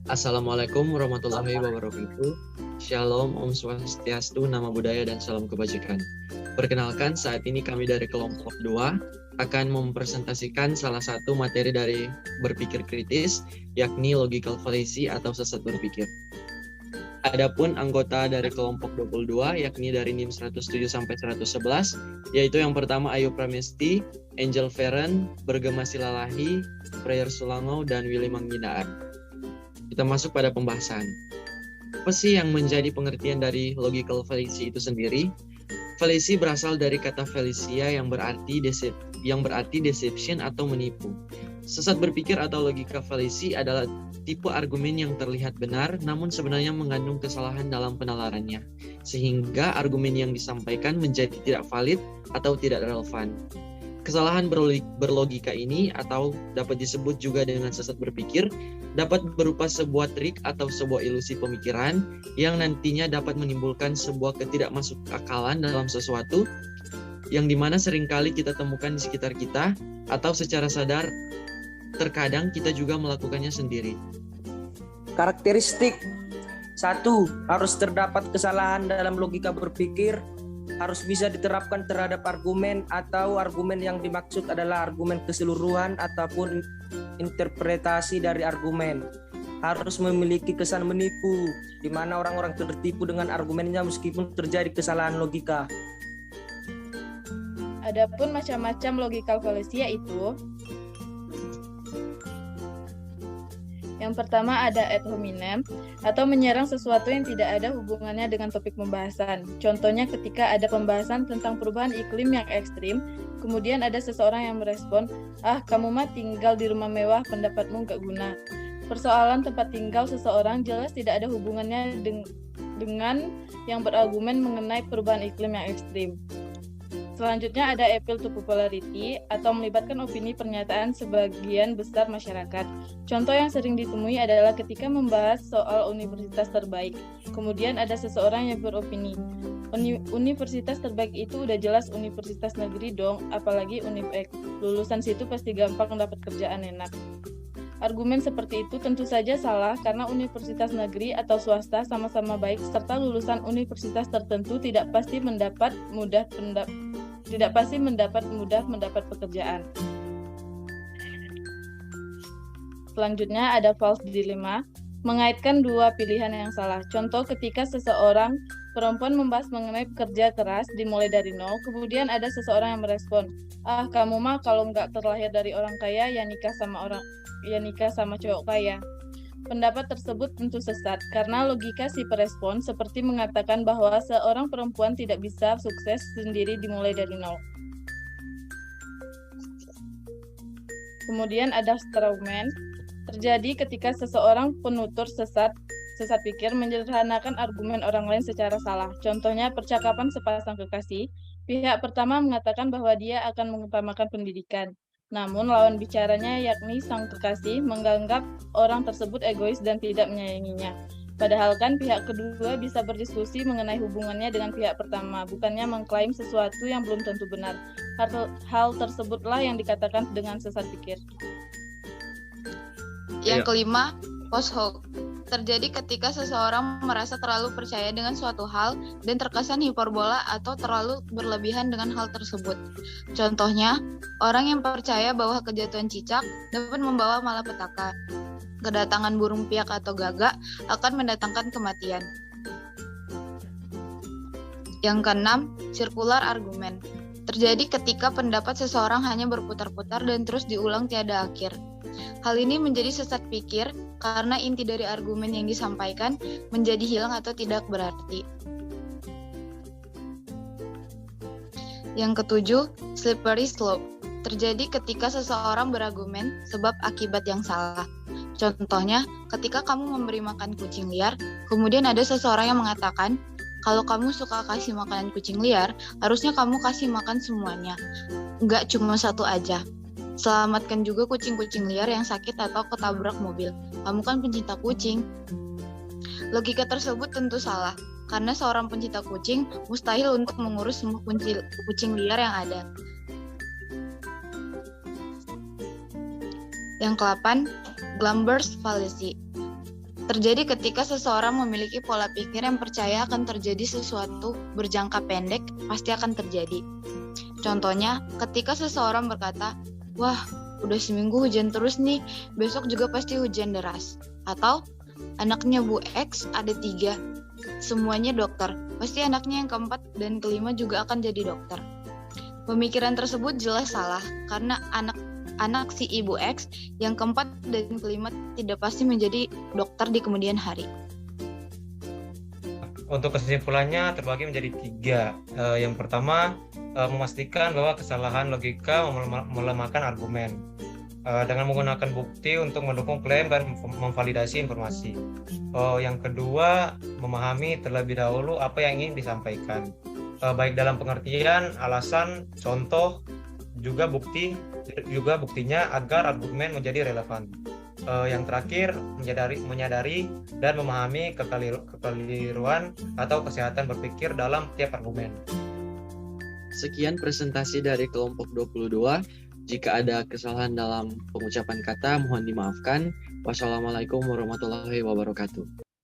Assalamualaikum warahmatullahi wabarakatuh. Shalom, Om Swastiastu, Nama Budaya, dan Salam Kebajikan. Perkenalkan, saat ini kami dari kelompok 2 akan mempresentasikan salah satu materi dari berpikir kritis, yakni logical fallacy atau sesat berpikir. Adapun anggota dari kelompok 22, yakni dari NIM 107 sampai 111, yaitu yang pertama Ayu Pramesti, Angel Feren, Bergema Silalahi, Prayer Sulangau, dan Willy Mangginaan. Kita masuk pada pembahasan. Apa sih yang menjadi pengertian dari logical fallacy itu sendiri? Fallacy berasal dari kata fallacia yang berarti deception atau menipu. Sesat berpikir atau logika fallacy adalah tipe argumen yang terlihat benar namun sebenarnya mengandung kesalahan dalam penalarannya, sehingga argumen yang disampaikan menjadi tidak valid atau tidak relevan. Kesalahan berlogika ini atau dapat disebut juga dengan sesat berpikir dapat berupa sebuah trik atau sebuah ilusi pemikiran yang nantinya dapat menimbulkan sebuah ketidakmasukakalan dalam sesuatu yang dimana seringkali kita temukan di sekitar kita atau secara sadar terkadang kita juga melakukannya sendiri. Karakteristik 1. Harus terdapat kesalahan dalam logika berpikir. Harus bisa diterapkan terhadap argumen atau argumen yang dimaksud adalah argumen keseluruhan ataupun interpretasi dari argumen. Harus memiliki kesan menipu, di mana orang-orang tertipu dengan argumennya meskipun terjadi kesalahan logika. Adapun macam-macam logical fallacy yaitu yang pertama ada ad hominem atau menyerang sesuatu yang tidak ada hubungannya dengan topik pembahasan. Contohnya ketika ada pembahasan tentang perubahan iklim yang ekstrim, kemudian ada seseorang yang merespon, kamu mah tinggal di rumah mewah, pendapatmu gak guna. Persoalan tempat tinggal seseorang jelas tidak ada hubungannya dengan yang berargumen mengenai perubahan iklim yang ekstrim. Selanjutnya ada appeal to popularity atau melibatkan opini pernyataan sebagian besar masyarakat. Contoh yang sering ditemui adalah ketika membahas soal universitas terbaik. Kemudian ada seseorang yang beropini, universitas terbaik itu udah jelas universitas negeri dong, apalagi Unipek. Lulusan situ pasti gampang dapat kerjaan enak. Argumen seperti itu tentu saja salah karena universitas negeri atau swasta sama-sama baik serta lulusan universitas tertentu tidak pasti mudah mendapat pekerjaan. Selanjutnya ada false dilemma, mengaitkan dua pilihan yang salah. Contoh ketika seseorang perempuan membahas mengenai pekerja keras dimulai dari nol, kemudian ada seseorang yang merespon, kamu mah kalau nggak terlahir dari orang kaya ya nikah sama cowok kaya. Pendapat tersebut tentu sesat karena logika si perespon seperti mengatakan bahwa seorang perempuan tidak bisa sukses sendiri dimulai dari nol. Kemudian ada strawman, terjadi ketika seseorang penutur sesat pikir menyederhanakan argumen orang lain secara salah. Contohnya percakapan sepasang kekasih, pihak pertama mengatakan bahwa dia akan mengutamakan pendidikan. Namun lawan bicaranya yakni sang kekasih menganggap orang tersebut egois dan tidak menyayanginya. Padahal kan pihak kedua bisa berdiskusi mengenai hubungannya dengan pihak pertama, bukannya mengklaim sesuatu yang belum tentu benar. Hal tersebutlah yang dikatakan dengan sesat pikir. Yang kelima, post hoc. Terjadi ketika seseorang merasa terlalu percaya dengan suatu hal dan terkesan hiperbola atau terlalu berlebihan dengan hal tersebut. Contohnya, orang yang percaya bahwa kejatuhan cicak dapat membawa malapetaka. Kedatangan burung piak atau gagak akan mendatangkan kematian. Yang keenam, circular argument. Terjadi ketika pendapat seseorang hanya berputar-putar dan terus diulang tiada akhir. Hal ini menjadi sesat pikir karena inti dari argumen yang disampaikan menjadi hilang atau tidak berarti. Yang ketujuh, slippery slope. Terjadi ketika seseorang berargumen sebab akibat yang salah. Contohnya, ketika kamu memberi makan kucing liar, kemudian ada seseorang yang mengatakan, kalau kamu suka kasih makanan kucing liar, harusnya kamu kasih makan semuanya, nggak cuma satu aja. Selamatkan juga kucing-kucing liar yang sakit atau ketabrak mobil. Kamu kan pencinta kucing. Logika tersebut tentu salah, karena seorang pencinta kucing mustahil untuk mengurus semua kucing liar yang ada. Yang ke-8, Glamber's fallacy. terjadi ketika seseorang memiliki pola pikir yang percaya akan terjadi sesuatu berjangka pendek pasti akan terjadi. Contohnya, ketika seseorang berkata, "Wah, udah seminggu hujan terus nih, besok juga pasti hujan deras." Atau, "Anaknya Bu X ada 3, semuanya dokter, pasti anaknya yang keempat dan kelima juga akan jadi dokter." Pemikiran tersebut jelas salah, karena anak si Ibu X yang keempat dan kelima tidak pasti menjadi dokter di kemudian hari. Untuk kesimpulannya terbagi menjadi 3. Yang pertama, memastikan bahwa kesalahan logika melemahkan argumen dengan menggunakan bukti untuk mendukung klaim dan memvalidasi informasi. Yang kedua, memahami terlebih dahulu apa yang ingin disampaikan, baik dalam pengertian, alasan, contoh, juga buktinya agar argumen menjadi relevan. Yang terakhir, menyadari dan memahami kekeliruan atau kesehatan berpikir dalam tiap argumen. Sekian presentasi dari kelompok 22. Jika ada kesalahan dalam pengucapan kata, mohon dimaafkan. Wassalamualaikum warahmatullahi wabarakatuh.